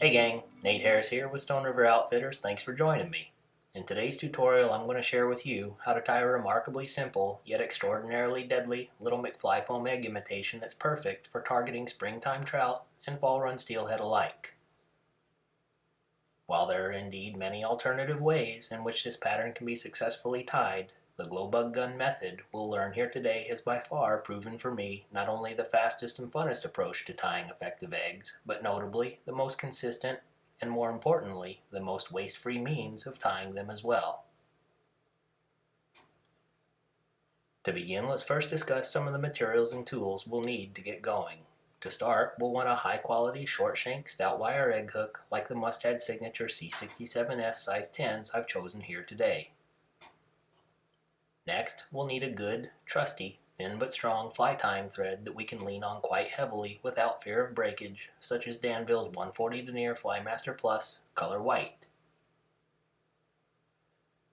Hey gang, Nate Harris here with Stone River Outfitters. Thanks for joining me. In today's tutorial, I'm going to share with you how to tie a remarkably simple yet extraordinarily deadly little McFlyfoam egg imitation that's perfect for targeting springtime trout and fall run steelhead alike. While there are indeed many alternative ways in which this pattern can be successfully tied, the Glo Bug gun method we'll learn here today has by far proven for me not only the fastest and funnest approach to tying effective eggs, but notably the most consistent and, more importantly, the most waste-free means of tying them as well. To begin, let's first discuss some of the materials and tools we'll need to get going. To start, we'll want a high-quality short-shank stout wire egg hook like the Mustad Signature C67S size 10s I've chosen here today. Next, we'll need a good, trusty, thin but strong fly tying thread that we can lean on quite heavily without fear of breakage, such as Danville's 140 Denier Flymaster Plus Color White.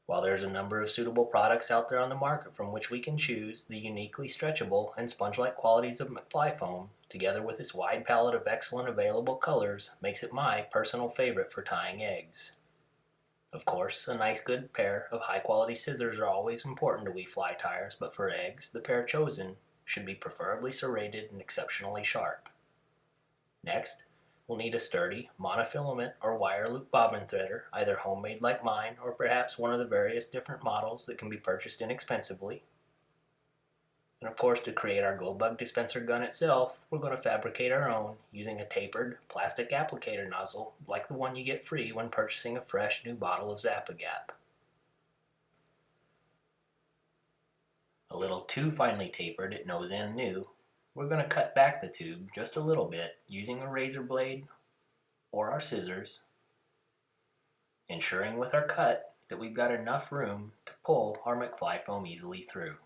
While there's a number of suitable products out there on the market from which we can choose, the uniquely stretchable and sponge-like qualities of McFlyfoam, together with its wide palette of excellent available colors, makes it my personal favorite for tying eggs. Of course, a nice good pair of high-quality scissors are always important to we fly tyers, but for eggs, the pair chosen should be preferably serrated and exceptionally sharp. Next, we'll need a sturdy monofilament or wire loop bobbin threader, either homemade like mine or perhaps one of the various different models that can be purchased inexpensively. And of course, to create our Glo Bug dispenser gun itself, we're going to fabricate our own using a tapered plastic applicator nozzle like the one you get free when purchasing a fresh new bottle of Zap-A-Gap. A little too finely tapered at nose end new, we're going to cut back the tube just a little bit using a razor blade or our scissors, ensuring with our cut that we've got enough room to pull our McFlyfoam easily through.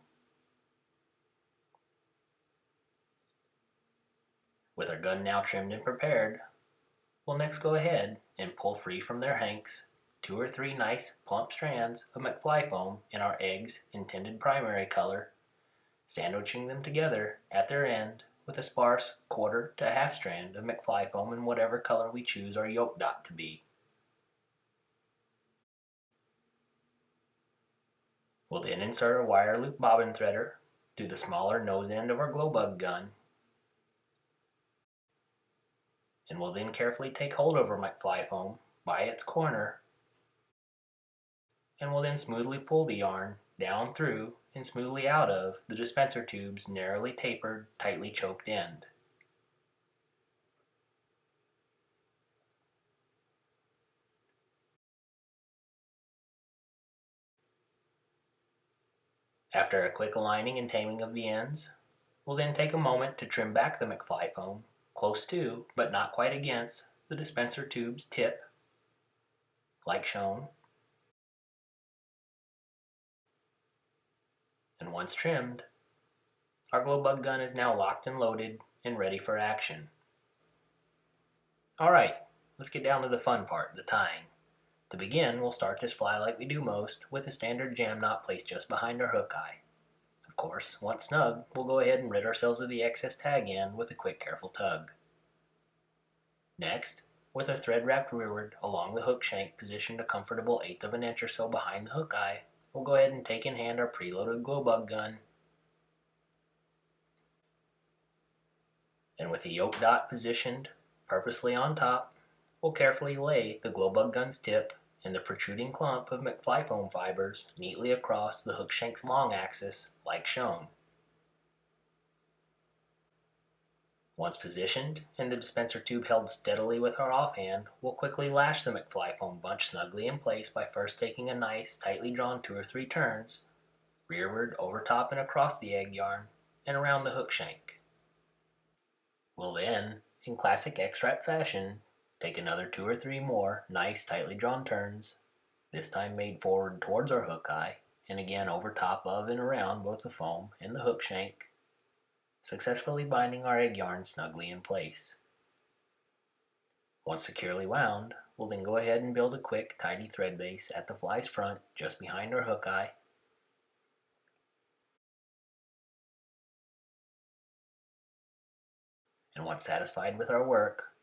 With our gun now trimmed and prepared, we'll next go ahead and pull free from their hanks 2 or 3 nice plump strands of McFlyfoam in our egg's intended primary color, sandwiching them together at their end with a sparse quarter to half strand of McFlyfoam in whatever color we choose our yolk dot to be. We'll then insert a wire loop bobbin threader through the smaller nose end of our Glo Bug gun, and we'll then carefully take hold of our McFlyfoam by its corner, and we'll then smoothly pull the yarn down through and smoothly out of the dispenser tube's narrowly tapered, tightly choked end. After a quick aligning and taming of the ends, we'll then take a moment to trim back the McFlyfoam close to, but not quite against, the dispenser tube's tip, like shown. And once trimmed, our Glo Bug gun is now locked and loaded and ready for action. Alright, let's get down to the fun part, the tying. To begin, we'll start this fly like we do most, with a standard jam knot placed just behind our hook eye. Of course, once snug, we'll go ahead and rid ourselves of the excess tag end with a quick careful tug. Next, with our thread wrapped rearward along the hook shank positioned a comfortable 1/8 of an inch or so behind the hook eye, we'll go ahead and take in hand our preloaded Glo Bug gun. And with the yolk dot positioned purposely on top, we'll carefully lay the Glo Bug gun's tip and the protruding clump of McFlyfoam fibers neatly across the hook shank's long axis like shown. Once positioned and the dispenser tube held steadily with our offhand, we'll quickly lash the McFlyfoam bunch snugly in place by first taking a nice, tightly drawn 2 or 3 turns, rearward, over top and across the egg yarn, and around the hook shank. We'll then, in classic X-Wrap fashion, take another 2 or 3 more nice, tightly drawn turns, this time made forward towards our hook eye, and again over top of and around both the foam and the hook shank, successfully binding our egg yarn snugly in place. Once securely wound, we'll then go ahead and build a quick, tidy thread base at the fly's front just behind our hook eye. And once satisfied with our work,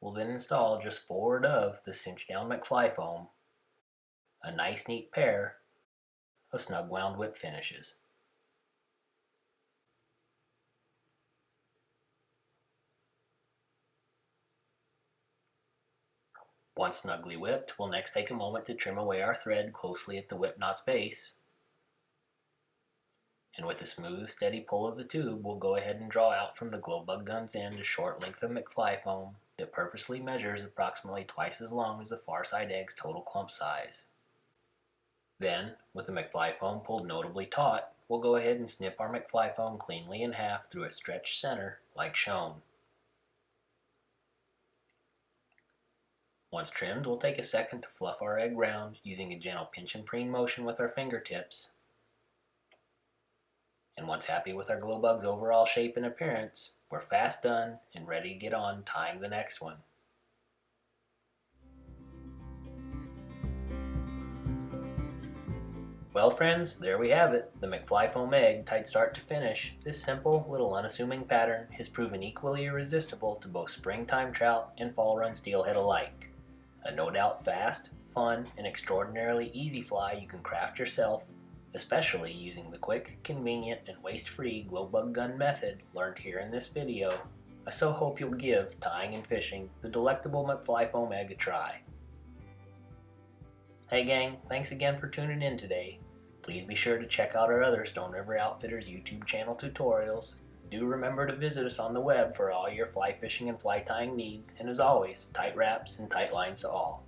We'll then install just forward of the cinch down McFlyfoam a nice neat pair of snug wound whip finishes. Once snugly whipped, we'll next take a moment to trim away our thread closely at the whip knot's base. And with a smooth, steady pull of the tube, we'll go ahead and draw out from the Glo Bug gun's end a short length of McFlyfoam that purposely measures approximately twice as long as the far side egg's total clump size. Then, with the McFlyfoam pulled notably taut, we'll go ahead and snip our McFlyfoam cleanly in half through a stretched center, like shown. Once trimmed, we'll take a second to fluff our egg round using a gentle pinch and preen motion with our fingertips. And once happy with our Glo Bug's overall shape and appearance, we're fast done and ready to get on tying the next one. Well friends, there we have it, the McFlyfoam Egg tied start to finish. This simple, little unassuming pattern has proven equally irresistible to both springtime trout and fall run steelhead alike. A no doubt fast, fun, and extraordinarily easy fly you can craft yourself, especially using the quick, convenient, and waste-free Glo Bug gun method learned here in this video. I so hope you'll give tying and fishing the delectable McFlyfoam Egg a try. Hey gang, thanks again for tuning in today. Please be sure to check out our other Stone River Outfitters YouTube channel tutorials. Do remember to visit us on the web for all your fly fishing and fly tying needs, and as always, tight wraps and tight lines to all.